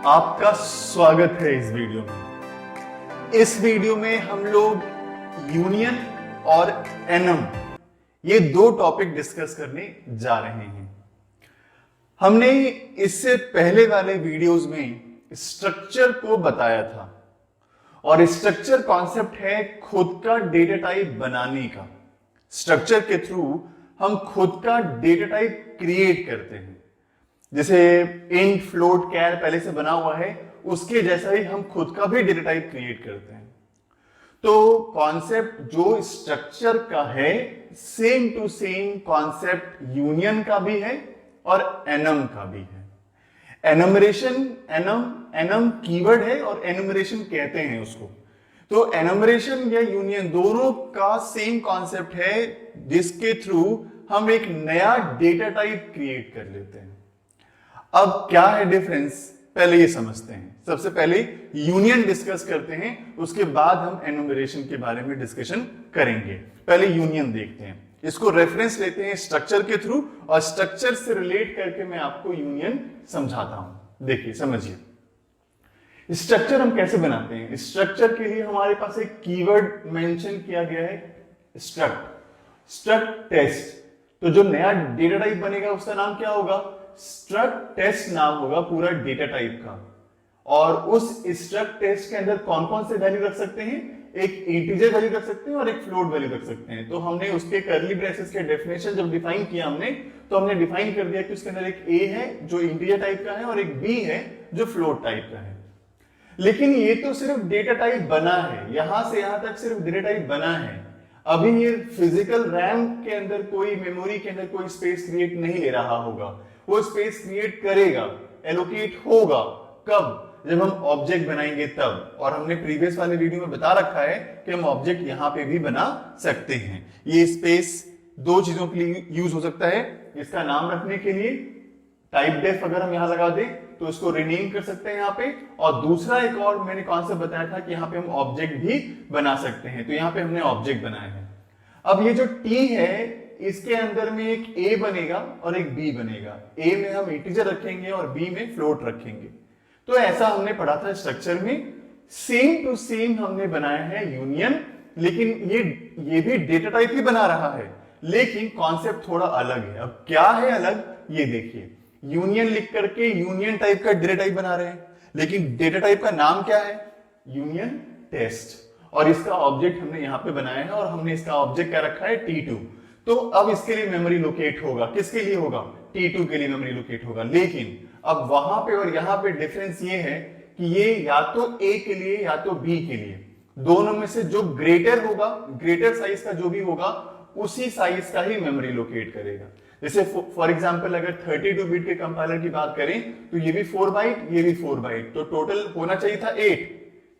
आपका स्वागत है इस वीडियो में। इस वीडियो में हम लोग यूनियन और एनम ये दो टॉपिक डिस्कस करने जा रहे हैं। हमने इससे पहले वाले वीडियोस में स्ट्रक्चर को बताया था और स्ट्रक्चर कॉन्सेप्ट है खुद का डेटा टाइप बनाने का। स्ट्रक्चर के थ्रू हम खुद का डेटा टाइप क्रिएट करते हैं। जैसे इंट, फ्लोट, कैर पहले से बना हुआ है, उसके जैसा ही हम खुद का भी डेटा टाइप क्रिएट करते हैं। तो कॉन्सेप्ट जो स्ट्रक्चर का है same to same concept union का भी है और एनम का भी है। एनुमरेशन, एनम कीवर्ड है और एनुमरेशन कहते हैं उसको। तो एनुमरेशन या यूनियन दोनों का सेम कॉन्सेप्ट है जिसके थ्रू हम एक नया डेटा टाइप क्रिएट कर लेते हैं। अब क्या है डिफरेंस, पहले ये समझते हैं। सबसे पहले यूनियन डिस्कस करते हैं, उसके बाद हम एनुमरेशन के बारे में डिस्कशन करेंगे। पहले यूनियन देखते हैं, इसको रेफरेंस लेते हैं स्ट्रक्चर के थ्रू और स्ट्रक्चर से रिलेट करके मैं आपको यूनियन समझाता हूं। देखिए समझिए स्ट्रक्चर हम कैसे बनाते हैं। स्ट्रक्चर के लिए हमारे पास एक कीवर्ड मेंशन किया गया है, स्ट्रक्ट टेस्ट। तो जो नया डेटा टाइप बनेगा उसका नाम क्या होगा, स्ट्रक्ट टेस्ट नाम होगा पूरा डेटा टाइप का। और उस स्ट्रक्ट टेस्ट के अंदर कौन कौन से वैल्यू रख सकते हैं, एक इंटीजर वैल्यू रख सकते हैं और एक फ्लोट वैल्यू रख सकते हैं। तो हमने उसके कर्ली ब्रेसेस के डेफिनेशन जब डिफाइन किया हमने, तो हमने डिफाइन कर दिया कि उसके अंदर एक ए है जो इंटीजर टाइप का है और एक बी है जो फ्लोट टाइप का है। लेकिन ये तो सिर्फ डेटा टाइप बना है, यहां से यहां तक सिर्फ डेटा टाइप बना है। अभी ये फिजिकल रैम के अंदर कोई, मेमोरी के अंदर कोई स्पेस क्रिएट नहीं ले रहा होगा। वो स्पेस क्रिएट करेगा, एलोकेट होगा कब, जब हम ऑब्जेक्ट बनाएंगे तब। और हमने प्रीवियस वाले वीडियो में बता रखा है कि हम ऑब्जेक्ट यहां पे भी बना सकते हैं। ये स्पेस दो चीजों के लिए यूज हो सकता है। इसका नाम रखने के लिए टाइप डेफ अगर हम यहां लगा दें तो इसको रीनेम कर सकते हैं यहाँ पे। और दूसरा एक और मैंने कॉन्सेप्ट बताया था कि यहाँ पे हम ऑब्जेक्ट भी बना सकते हैं। तो यहाँ पे हमने ऑब्जेक्ट बनाया है। अब ये जो टी है इसके अंदर में एक ए बनेगा और एक बी बनेगा। ए में हम इंटीजर रखेंगे और बी में फ्लोट रखेंगे। तो ऐसा हमने पढ़ा था स्ट्रक्चर में। सेम टू सेम हमने बनाया है यूनियन, लेकिन ये भी डेटा टाइप ही बना रहा है, लेकिन कॉन्सेप्ट थोड़ा अलग है। अब क्या है अलग, ये देखिए। यूनियन लिख करके यूनियन टाइप का डेटा टाइप बना रहे हैं, लेकिन डेटा टाइप का नाम क्या है, यूनियन टेस्ट। और इसका ऑब्जेक्ट हमने यहां पे बनाया है और हमने इसका ऑब्जेक्ट क्या रखा है, T2। तो अब इसके लिए मेमोरी लोकेट होगा, किसके लिए होगा, T2 के लिए मेमोरी लोकेट होगा। लेकिन अब वहां पे और यहां पे डिफरेंस ये है कि ये या तो A के लिए या तो B के लिए, दोनों में से जो ग्रेटर होगा, ग्रेटर साइज का जो भी होगा उसी साइज का ही मेमोरी लोकेट करेगा। जैसे फॉर एग्जांपल अगर 32 बिट के कंपाइलर की बात करें तो ये भी 4 बाइट, ये भी 4 बाइट, तो टोटल होना चाहिए था 8।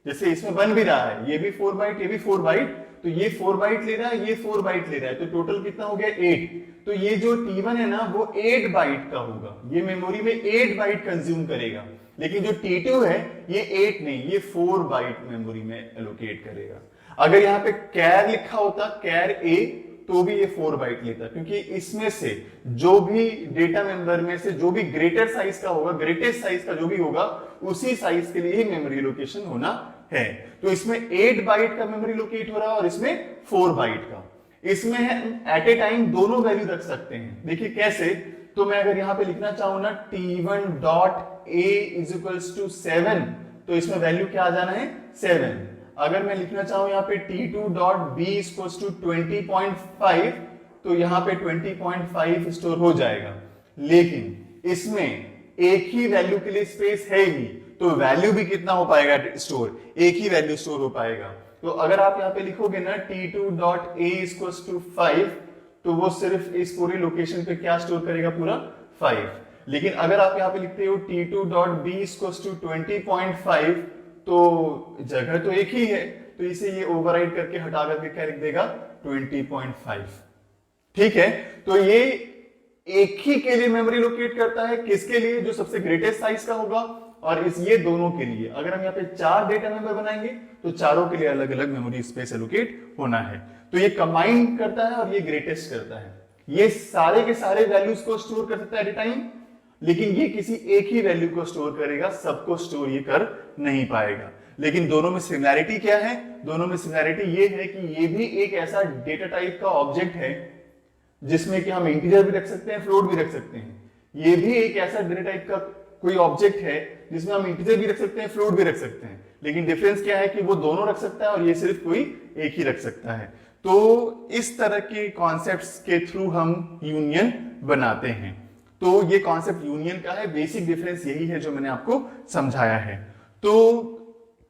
जैसे इसमें बन भी रहा है, ये भी 4 बाइट, ये भी 4 बाइट, तो ये 4 बाइट ले रहा है, ये 4 बाइट ले रहा है, तो टोटल कितना हो गया 8। तो ये जो T1 है ना वो 8 बाइट का होगा, ये मेमोरी में 8 बाइट कंज्यूम करेगा। लेकिन जो T2 है ये 8 नहीं, ये 4 बाइट मेमोरी में एलोकेट करेगा। अगर यहाँ पे कैर लिखा होता, कैर ए, तो भी ये 4 बाइट लेता, क्योंकि इसमें से जो भी डेटा मेंबर में से जो भी ग्रेटर साइज का होगा, ग्रेटेस्ट साइज का जो भी होगा उसी साइज के लिए ही मेमोरी लोकेशन होना है। तो इसमें 8 बाइट का मेमोरी लोकेट हो रहा है और इसमें 4 बाइट का। इसमें एट ए टाइम दोनों वैल्यू रख सकते हैं। देखिए कैसे, तो मैं अगर यहां पे लिखना चाहूं ना T1.A = 7, तो इसमें वैल्यू क्या आ जाना है, 7। अगर मैं लिखना चाहूं यहाँ पे T2.B = 20.5, तो यहाँ पे 20.5 स्टोर हो जाएगा। लेकिन इसमें एक ही वैल्यू के लिए स्पेस है ही, तो वैल्यू भी कितना हो पाएगा स्टोर, एक ही वैल्यू स्टोर हो पाएगा। तो अगर आप यहाँ पे लिखोगे ना T2.A = 5, तो वो सिर्फ इस पूरी लोकेशन पे क्या स्टोर करेगा, पूरा 5। लेकिन अगर आप यहाँ पे लिखते हो T2.B = 20.5, तो जगह तो एक ही है, तो इसे ये ओवरराइड करके हटा करके क्या लिख देगा, 20.5। ठीक है, तो ये एक ही के लिए मेमोरी लोकेट करता है, किसके लिए, जो सबसे ग्रेटेस्ट साइज का होगा, और ये दोनों के लिए। अगर हम यहाँ पे 4 डेटा मेंबर बनाएंगे तो चारों के लिए अलग अलग मेमोरी स्पेस एलोकेट होना है। तो ये कंबाइन करता है और ये ग्रेटेस्ट करता है। ये सारे के सारे वैल्यूज को स्टोर कर सकता है एट ए टाइम, लेकिन ये किसी एक ही वैल्यू को स्टोर करेगा, सबको स्टोर ये कर नहीं पाएगा। लेकिन दोनों में सिमिलैरिटी क्या है? दोनों में सिमिलैरिटी ये है कि ये भी एक ऐसा डेटा टाइप का ऑब्जेक्ट है जिसमें कि हम इंटीजर भी रख सकते हैं, फ्लोट भी रख सकते हैं। ये भी एक ऐसा डेटा टाइप का कोई ऑब्जेक्ट है जिसमें हम इंटीजर भी रख सकते हैं, फ्लोट भी रख सकते हैं। लेकिन डिफरेंस क्या है कि वो दोनों रख सकता है और ये सिर्फ कोई एक ही रख सकता है। तो इस तरह के कॉन्सेप्ट्स के थ्रू हम यूनियन बनाते हैं। तो ये कॉन्सेप्ट यूनियन का है, बेसिक डिफरेंस यही है जो मैंने आपको समझाया है। तो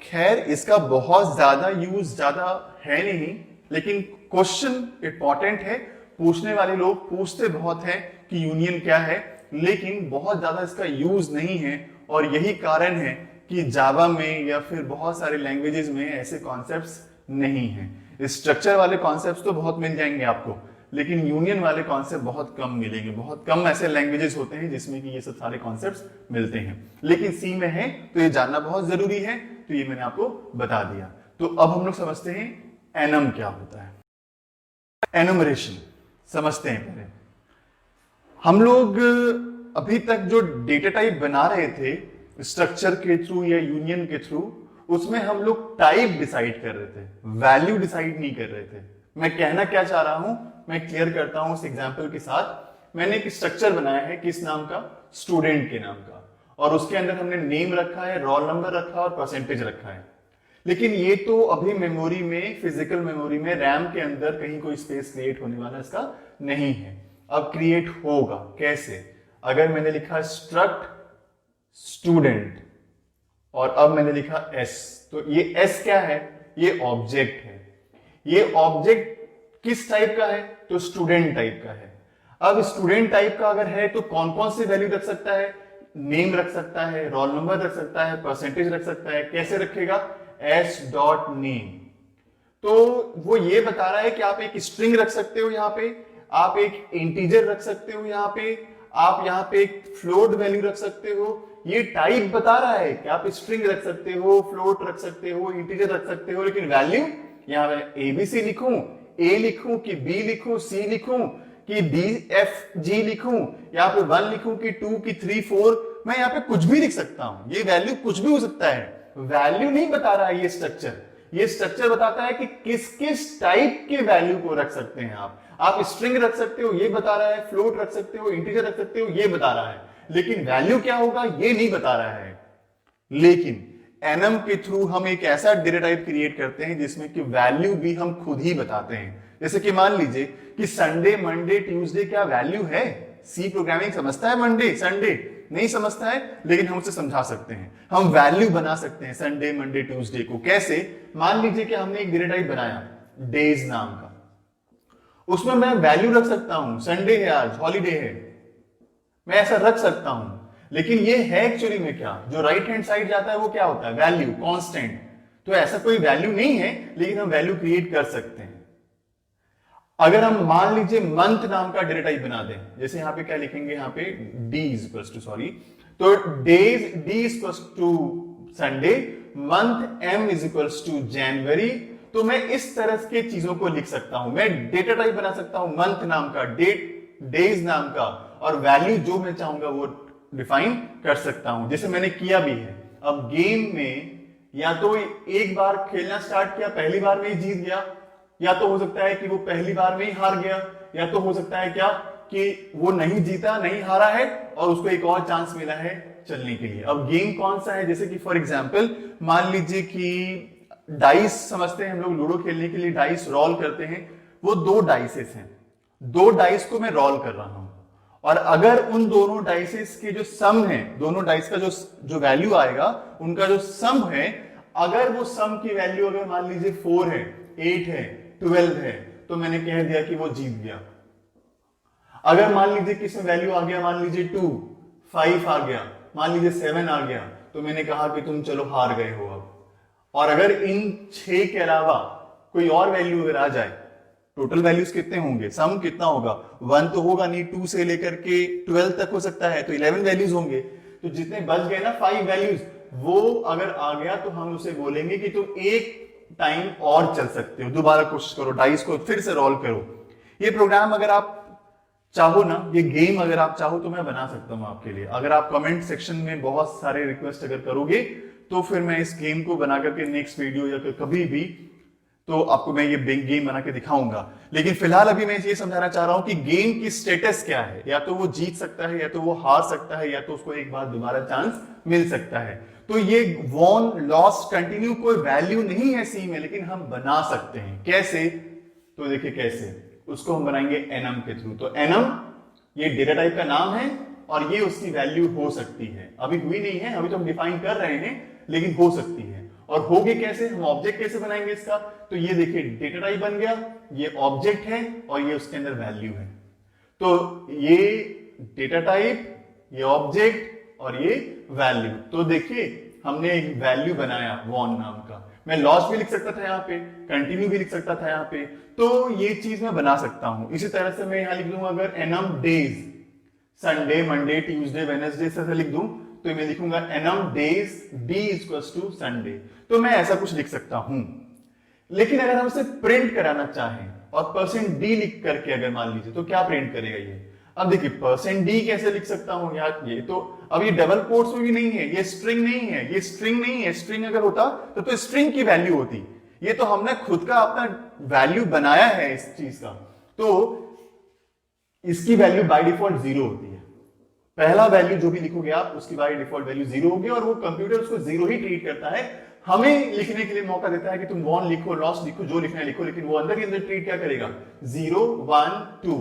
खैर इसका बहुत ज्यादा यूज ज्यादा है नहीं, लेकिन क्वेश्चन इंपॉर्टेंट है, पूछने वाले लोग पूछते बहुत है कि यूनियन क्या है, लेकिन बहुत ज्यादा इसका यूज नहीं है। और यही कारण है कि जावा में या फिर बहुत सारे लैंग्वेजेस में ऐसे कॉन्सेप्ट्स नहीं है। स्ट्रक्चर वाले कॉन्सेप्ट्स तो बहुत मिल जाएंगे आपको, लेकिन यूनियन वाले कॉन्सेप्ट बहुत कम मिलेंगे। बहुत कम ऐसे लैंग्वेजेस होते हैं जिसमें कि ये सब सारे कॉन्सेप्ट्स मिलते हैं, लेकिन सी में है तो ये जानना बहुत जरूरी है। तो ये मैंने आपको बता दिया। तो अब हम लोग समझते हैं एनम क्या होता है। एनुमरेशन समझते हैं पहले। हम लोग अभी तक जो डेटा टाइप बना रहे थे स्ट्रक्चर के थ्रू या यूनियन के थ्रू, उसमें हम लोग टाइप डिसाइड कर रहे थे, वैल्यू डिसाइड नहीं कर रहे थे। मैं कहना क्या चाह रहा हूं मैं क्लियर करता हूं उस एग्जांपल के साथ। मैंने एक स्ट्रक्चर बनाया है, किस नाम का? स्टूडेंट के नाम का, और उसके अंदर हमने नेम रखा है, रोल नंबर रखा है और परसेंटेज रखा है। लेकिन ये तो अभी मेमोरी में, फिजिकल मेमोरी में, रैम के अंदर कहीं कोई स्पेस क्रिएट होने वाला इसका नहीं है। अब क्रिएट होगा कैसे? अगर मैंने लिखा स्ट्रक्ट स्टूडेंट और अब मैंने लिखा एस, तो ये एस क्या है? ये ऑब्जेक्ट है। ये ऑब्जेक्ट किस टाइप का है? तो स्टूडेंट टाइप का है। अब स्टूडेंट टाइप का अगर है तो कौन कौन से वैल्यू रख सकता है? नेम रख सकता है, रोल नंबर रख सकता है, परसेंटेज रख सकता है। कैसे रखेगा? S dot name. तो वो ये बता रहा है कि आप एक स्ट्रिंग रख सकते हो, यहां पे आप एक इंटीजर रख सकते हो, यहां पे आप यहां पे एक फ्लोट वैल्यू रख सकते हो। ये टाइप बता रहा है कि आप स्ट्रिंग रख सकते हो, फ्लोट रख सकते हो, इंटीजर रख सकते हो, लेकिन वैल्यू यहां पे एबीसी लिखूं, ए लिखूं कि बी लिखूं, सी लिखूं कि डी एफ जी लिखूं, यहाँ पे 1 लिखूं कि 2 की 3 4, मैं यहाँ पे कुछ भी लिख सकता हूं। ये वैल्यू कुछ भी हो सकता है। वैल्यू नहीं बता रहा है ये स्ट्रक्चर। ये स्ट्रक्चर बताता है कि किस किस टाइप के वैल्यू को रख सकते हैं आप स्ट्रिंग रख सकते हो, ये बता रहा है, फ्लोट रख सकते हो, इंटीजर रख सकते हो, ये बता रहा है, लेकिन वैल्यू क्या होगा ये नहीं बता रहा है। लेकिन एनम के थ्रू हम एक ऐसा डेटा टाइप क्रिएट करते हैं जिसमें कि वैल्यू भी हम खुद ही बताते हैं। जैसे कि मान लीजिए कि संडे, मंडे, ट्यूसडे क्या वैल्यू है? सी प्रोग्रामिंग समझता है मंडे, संडे नहीं समझता है, लेकिन हम उसे समझा सकते हैं। हम वैल्यू बना सकते हैं संडे, मंडे, ट्यूसडे को। कैसे? मान लीजिए कि हमने एक डेटा टाइप बनाया डेज नाम का, उसमें मैं वैल्यू रख सकता हूं, संडे है आज, हॉलीडे है, मैं ऐसा रख सकता हूं। लेकिन ये है एक्चुअली में क्या? जो राइट हैंड साइड जाता है वो क्या होता है? Value, constant. तो ऐसा कोई वैल्यू नहीं है, लेकिन हम वैल्यू क्रिएट कर सकते हैं। अगर हम मान लीजिए मंथ नाम का डेटा टाइप बना दें, जैसे यहां पे क्या लिखेंगे, यहां पे D is equals to, sorry, तो days D is equals to Sunday, month M is equals to January. तो मैं इस तरह के चीजों को लिख सकता हूं। मैं डेटा टाइप बना सकता हूं मंथ नाम का, डेट डेज नाम का, और वैल्यू जो मैं चाहूंगा वो डिफाइन कर सकता हूं, जैसे मैंने किया भी है। अब गेम में या तो एक बार खेलना स्टार्ट किया, पहली बार में ही जीत गया, या तो हो सकता है कि वो पहली बार में ही हार गया, या तो हो सकता है क्या कि वो नहीं जीता, नहीं हारा है और उसको एक और चांस मिला है चलने के लिए। अब गेम कौन सा है? जैसे कि फॉर एग्जांपल मान लीजिए कि डाइस समझते हैं हम लोग, लूडो खेलने के लिए डाइस रोल करते हैं। वो 2 डाइसेस हैं, 2 डाइस को मैं रोल कर रहा हूं, और अगर उन दोनों डाइसेस के जो सम है, दोनों डाइस का जो वैल्यू आएगा, उनका जो सम है, अगर वो सम की वैल्यू अगर मान लीजिए 4 है, 8 है, 12 है, तो मैंने कह दिया कि वो जीत गया। अगर मान लीजिए किसमें वैल्यू आ गया, मान लीजिए 2, 5 आ गया, मान लीजिए 7 आ गया, तो मैंने कहा कि तुम चलो हार गए हो अब। और अगर इन 6 के अलावा कोई और वैल्यू अगर आ जाए, टोटल वैल्यूज कितने होंगे, सम कितना होगा? 1 तो होगा नहीं, 2 से लेकर के 12 तक हो सकता है, तो 11 वैल्यूज होंगे। तो जितने बच गए ना 5 वैल्यूज, वो अगर आ गया तो हम उसे बोलेंगे कि तुम एक टाइम और चल सकते हो, दोबारा कोशिश करो, डाइस को फिर से रोल करो। ये प्रोग्राम अगर आप चाहो ना ये गेम अगर आप चाहो तो मैं बना सकता हूं आपके लिए। अगर आप कमेंट सेक्शन में बहुत सारे रिक्वेस्ट अगर करोगे तो फिर मैं इस गेम को बना करके नेक्स्ट वीडियो या कभी भी तो आपको मैं ये गेम बना के दिखाऊंगा। लेकिन फिलहाल अभी मैं ये समझाना चाह रहा हूं कि गेम की स्टेटस क्या है, या तो वो जीत सकता है, या तो वो हार सकता है, या तो उसको एक बार दोबारा चांस मिल सकता है। तो ये वॉन लॉस्ट कंटिन्यू कोई वैल्यू नहीं है सी में, लेकिन हम बना सकते हैं। कैसे? तो देखिए कैसे, उसको हम बनाएंगे एनम के थ्रू। तो एनम ये डेटा टाइप का नाम है और ये उसकी वैल्यू हो सकती है, अभी हुई नहीं है, अभी तो हम डिफाइन कर रहे हैं, लेकिन हो सकती है। और होगी कैसे, हम ऑब्जेक्ट कैसे बनाएंगे इसका? तो ये देखिए डेटा टाइप बन गया, ये ऑब्जेक्ट है और ये उसके अंदर वैल्यू है। तो ये डेटा टाइप, ये ऑब्जेक्ट और ये वैल्यू। तो देखिए हमने एक वैल्यू बनाया वॉन नाम का। मैं लॉस भी लिख सकता था यहाँ पे, कंटिन्यू भी लिख सकता था यहाँ पे, तो ये चीज मैं बना सकता हूं। इसी तरह से मैं यहां लिख दूंगा अगर enum days, Sunday, Monday, Tuesday, Wednesday से लिख दूं तो मैं लिखूंगा enum days d equals to Sunday. तो मैं ऐसा कुछ लिख सकता हूं। लेकिन अगर हम इसे प्रिंट कराना चाहें और परसेंट डी लिख करके अगर मान लीजिए, तो क्या प्रिंट करेगा ये? अब देखिए परसेंट डी कैसे लिख सकता हूं यार, ये तो अब ये डबल कोट्स में भी नहीं है, ये स्ट्रिंग नहीं है, ये स्ट्रिंग नहीं है। स्ट्रिंग अगर होता तो स्ट्रिंग की वैल्यू होती। ये तो हमने खुद का अपना वैल्यू बनाया है इस चीज का, तो इसकी वैल्यू बाय डिफॉल्ट 0 होती है। पहला वैल्यू जो भी लिखोगे आप उसकी बाय डिफॉल्ट वैल्यू 0 होगी और वो कंप्यूटर उसको 0 ही ट्रीट करता है। हमें लिखने के लिए मौका देता है कि तुम वॉन लिखो, लॉस लिखो, जो लिखना है लिखो, लेकिन वो अंदर ही अंदर ट्रीट क्या करेगा? 0 1 2।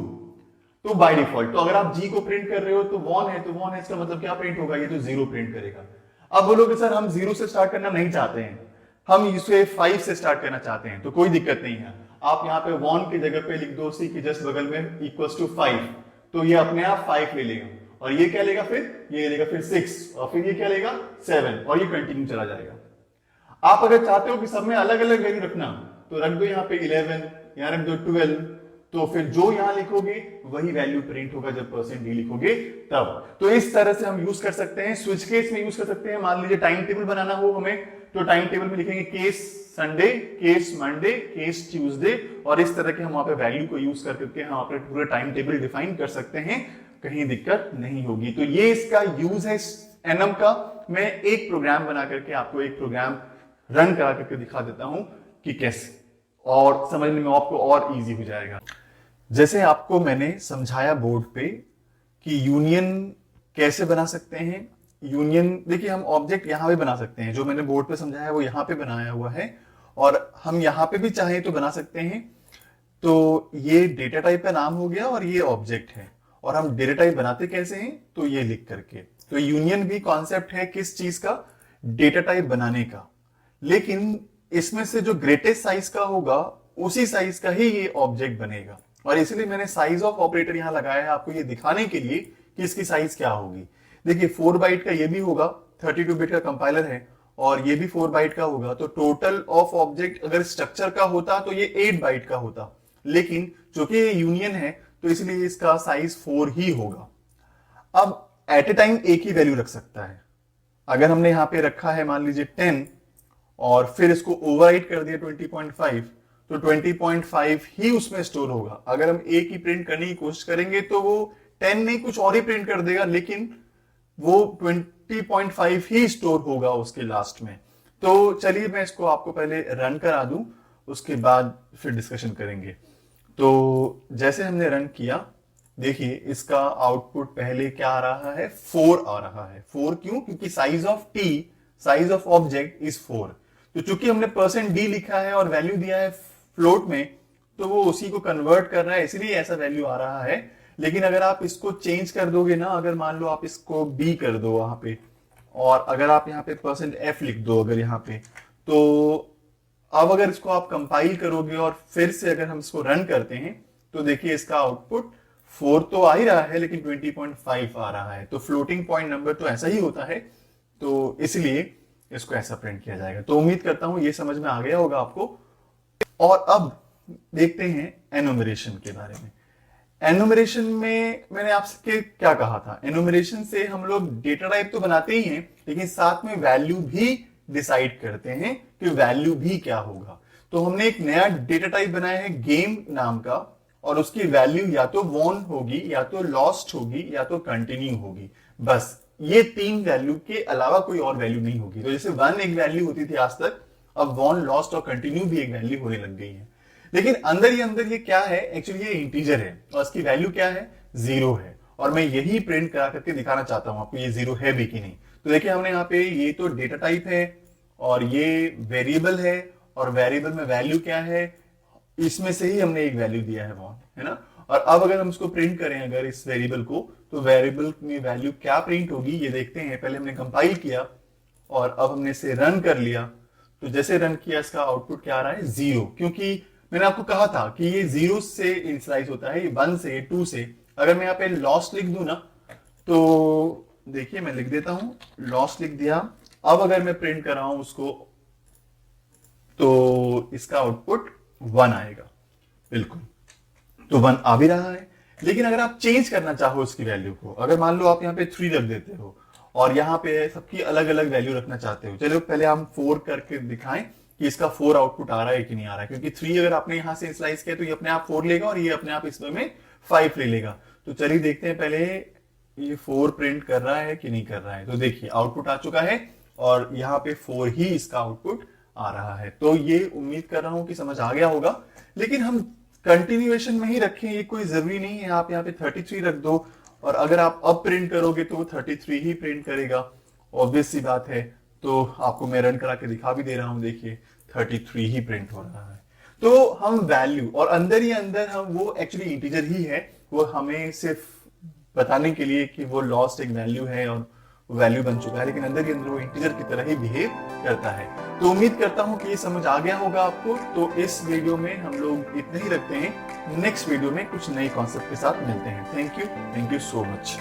तो बाय डिफॉल्ट, तो अगर आप जी को प्रिंट कर रहे हो तो वॉन है, तो वॉन है, इसका मतलब क्या प्रिंट होगा? ये तो 0 प्रिंट करेगा। अब बोलोगे सर हम 0 से स्टार्ट करना नहीं चाहते हैं, हम इसे 5 से स्टार्ट करना चाहते हैं, तो कोई दिक्कत नहीं है। आप यहाँ पे वॉन की जगह पे लिख दो सी के जस्ट बगल में इक्वल्स टू 5, तो ये अपने आप 5 ले लेगा। और ये क्या लेगा फिर? ये लेगा फिर 6, और फिर ये क्या लेगा? 7, और ये कंटिन्यू चला जाएगा। आप अगर चाहते हो कि सब में अलग अलग वैल्यू रखना, तो रख दो यहाँ पे 11, यहाँ रख दो 12, तो फिर जो यहां लिखोगे वही वैल्यू प्रिंट होगा जब परसेंट डी लिखोगे तब। तो इस तरह से हम यूज कर सकते हैं, स्विच केस में यूज कर सकते हैं। मान लीजिए टाइम टेबल बनाना हो हमें, तो टाइम टेबल में लिखेंगे case Sunday, case Monday, case Tuesday, और इस तरह के हम वहां पे वैल्यू को यूज करके हम अपने पूरा टाइम टेबल डिफाइन कर सकते हैं, कहीं दिक्कत नहीं होगी। तो ये इसका यूज है एनम का। मैं एक प्रोग्राम बना करके आपको एक प्रोग्राम रन करा करके दिखा देता हूं कि कैसे, और समझने में आपको और इजी हो जाएगा। जैसे आपको मैंने समझाया बोर्ड पे कि यूनियन कैसे बना सकते हैं। यूनियन देखिए हम ऑब्जेक्ट यहां पे बना सकते हैं, जो मैंने बोर्ड पे समझाया वो यहां पे बनाया हुआ है, और हम यहां पे भी चाहें तो बना सकते हैं। तो ये डेटा टाइप का नाम हो गया और ये ऑब्जेक्ट है, और हम डेटा टाइप बनाते कैसे हैं? तो ये लिख करके। तो यूनियन भी कॉन्सेप्ट है किस चीज का? डेटा टाइप बनाने का। लेकिन इसमें से जो ग्रेटेस्ट साइज का होगा उसी साइज का ही ये ऑब्जेक्ट बनेगा, और इसलिए मैंने साइज ऑफ ऑपरेटर यहां लगाया है आपको ये दिखाने के लिए कि इसकी साइज क्या होगी। देखिए 4 बाइट का ये भी होगा, 32 बिट का कंपाइलर है, और ये भी 4 बाइट का होगा। तो टोटल ऑफ ऑब्जेक्ट अगर स्ट्रक्चर का होता तो ये 8 बाइट का होता, लेकिन चूंकि ये यूनियन है तो इसलिए इसका साइज 4 ही होगा। अब एट ए टाइम एक ही वैल्यू रख सकता है। अगर हमने यहां पे रखा है मान लीजिए 10 और फिर इसको ओवरराइट कर दिया 20.5, तो 20.5 ही उसमें स्टोर होगा। अगर हम एक ही प्रिंट करने की कोशिश करेंगे तो वो 10 नहीं कुछ और ही प्रिंट कर देगा, लेकिन वो 20.5 ही स्टोर होगा उसके लास्ट में। तो चलिए मैं इसको आपको पहले रन करा दूं, उसके बाद फिर डिस्कशन करेंगे। तो जैसे हमने रन किया, देखिए इसका आउटपुट पहले क्या आ रहा है? 4 आ रहा है। 4 क्यों? क्योंकि size of T, size of object is 4। तो चूंकि हमने परसेंट डी लिखा है और वैल्यू दिया है फ्लोट में, तो वो उसी को कन्वर्ट कर रहा है, इसलिए ऐसा वैल्यू आ रहा है। लेकिन अगर आप इसको चेंज कर दोगे ना, अगर मान लो आप इसको बी कर दो वहां पे, और अगर आप यहाँ पे परसेंट एफ लिख दो अगर यहाँ पे, तो अब अगर इसको आप कंपाइल करोगे और फिर से अगर हम इसको रन करते हैं, तो देखिए इसका आउटपुट 4 तो आ ही रहा है, लेकिन 20.5 आ रहा है। तो फ्लोटिंग पॉइंट नंबर तो ऐसा ही होता है, तो इसलिए इसको ऐसा प्रिंट किया जाएगा। तो उम्मीद करता हूं ये समझ में आ गया होगा आपको। और अब देखते हैं एनुमरेशन के बारे में। एनुमरेशन में मैंने आपसे क्या कहा था? एनुमरेशन से हम लोग डेटा टाइप तो बनाते ही हैं, लेकिन साथ में वैल्यू भी डिसाइड करते हैं कि वैल्यू भी क्या होगा। तो हमने एक नया डेटा टाइप बनाया है गेम नाम का, और उसकी वैल्यू या तो वॉन होगी, या तो लॉस्ट होगी, या तो कंटिन्यू होगी। बस ये 3 वैल्यू के अलावा कोई और वैल्यू नहीं होगी। तो जैसे 1 एक वैल्यू होती थी आज तक, अब वॉन, लॉस्ट और कंटिन्यू भी एक वैल्यू होने लग गई है। लेकिन अंदर ही अंदर ये क्या है, एक्चुअली ये इंटीजर है और इसकी वैल्यू क्या है, 0 है। और मैं यही प्रिंट करा करके दिखाना चाहता हूं आपको ये 0 है भी कि नहीं। तो देखिए हमने यहाँ पे ये तो डेटा टाइप है और ये वेरिएबल है, और वेरिएबल में वैल्यू क्या है, इसमें से ही हमने एक वैल्यू दिया है वॉन, है ना। और अब अगर हम इसको प्रिंट करें अगर इस वेरिएबल को, तो वेरिएबल में वैल्यू क्या प्रिंट होगी ये देखते हैं। पहले हमने कंपाइल किया और अब हमने इसे रन कर लिया। तो जैसे रन किया इसका आउटपुट क्या आ रहा है, 0, क्योंकि मैंने आपको कहा था कि ये 0 से इनिशियलाइज होता है, 1 से, 2 से। अगर मैं यहाँ पे लॉस्ट लिख दूं ना, तो देखिए मैं लिख देता हूं, लॉस्ट लिख दिया। अब अगर मैं प्रिंट कर रहा हूं उसको, तो इसका आउटपुट 1 आएगा, बिल्कुल। तो 1 आ भी रहा है। लेकिन अगर आप चेंज करना चाहो इसकी वैल्यू को, अगर मान लो आप यहाँ पे 3 रख देते हो और यहाँ पे सबकी अलग अलग वैल्यू रखना चाहते हो, चलो पहले हम 4 करके दिखाएं कि इसका 4 आउटपुट आ रहा है कि नहीं आ रहा है। क्योंकि 3 अगर आपने यहां से स्लाइस किया तो ये अपने आप 4 लेगा और ये अपने आप इसमें 5 ले लेगा। तो चलिए देखते हैं पहले ये 4 प्रिंट कर रहा है कि नहीं कर रहा है। तो देखिए आउटपुट आ चुका है और यहाँ पे 4 ही इसका आउटपुट आ रहा है। तो ये उम्मीद कर रहा हूं कि समझ आ गया होगा। लेकिन हम कंटिन्यूएशन में ही रखें, ये कोई जरूरी नहीं है। आप यहाँ पे 33 रख दो और अगर आप अब प्रिंट करोगे तो वो 33 ही प्रिंट करेगा, ऑब्वियस सी बात है। तो आपको मैं रन करा के दिखा भी दे रहा हूं, देखिए 33 ही प्रिंट हो रहा है। तो हम वैल्यू और अंदर ही अंदर हम वो एक्चुअली इंटीजर ही है, वो हमें सिर्फ बताने के लिए कि वो लॉस्ट एक वैल्यू है और वैल्यू बन चुका है, लेकिन अंदर ही अंदर वो इंटीजर की तरह ही बिहेव करता है। तो उम्मीद करता हूं कि ये समझ आ गया होगा आपको। तो इस वीडियो में हम लोग इतना ही रखते हैं। नेक्स्ट वीडियो में कुछ नए कॉन्सेप्ट के साथ मिलते हैं। Thank you so much.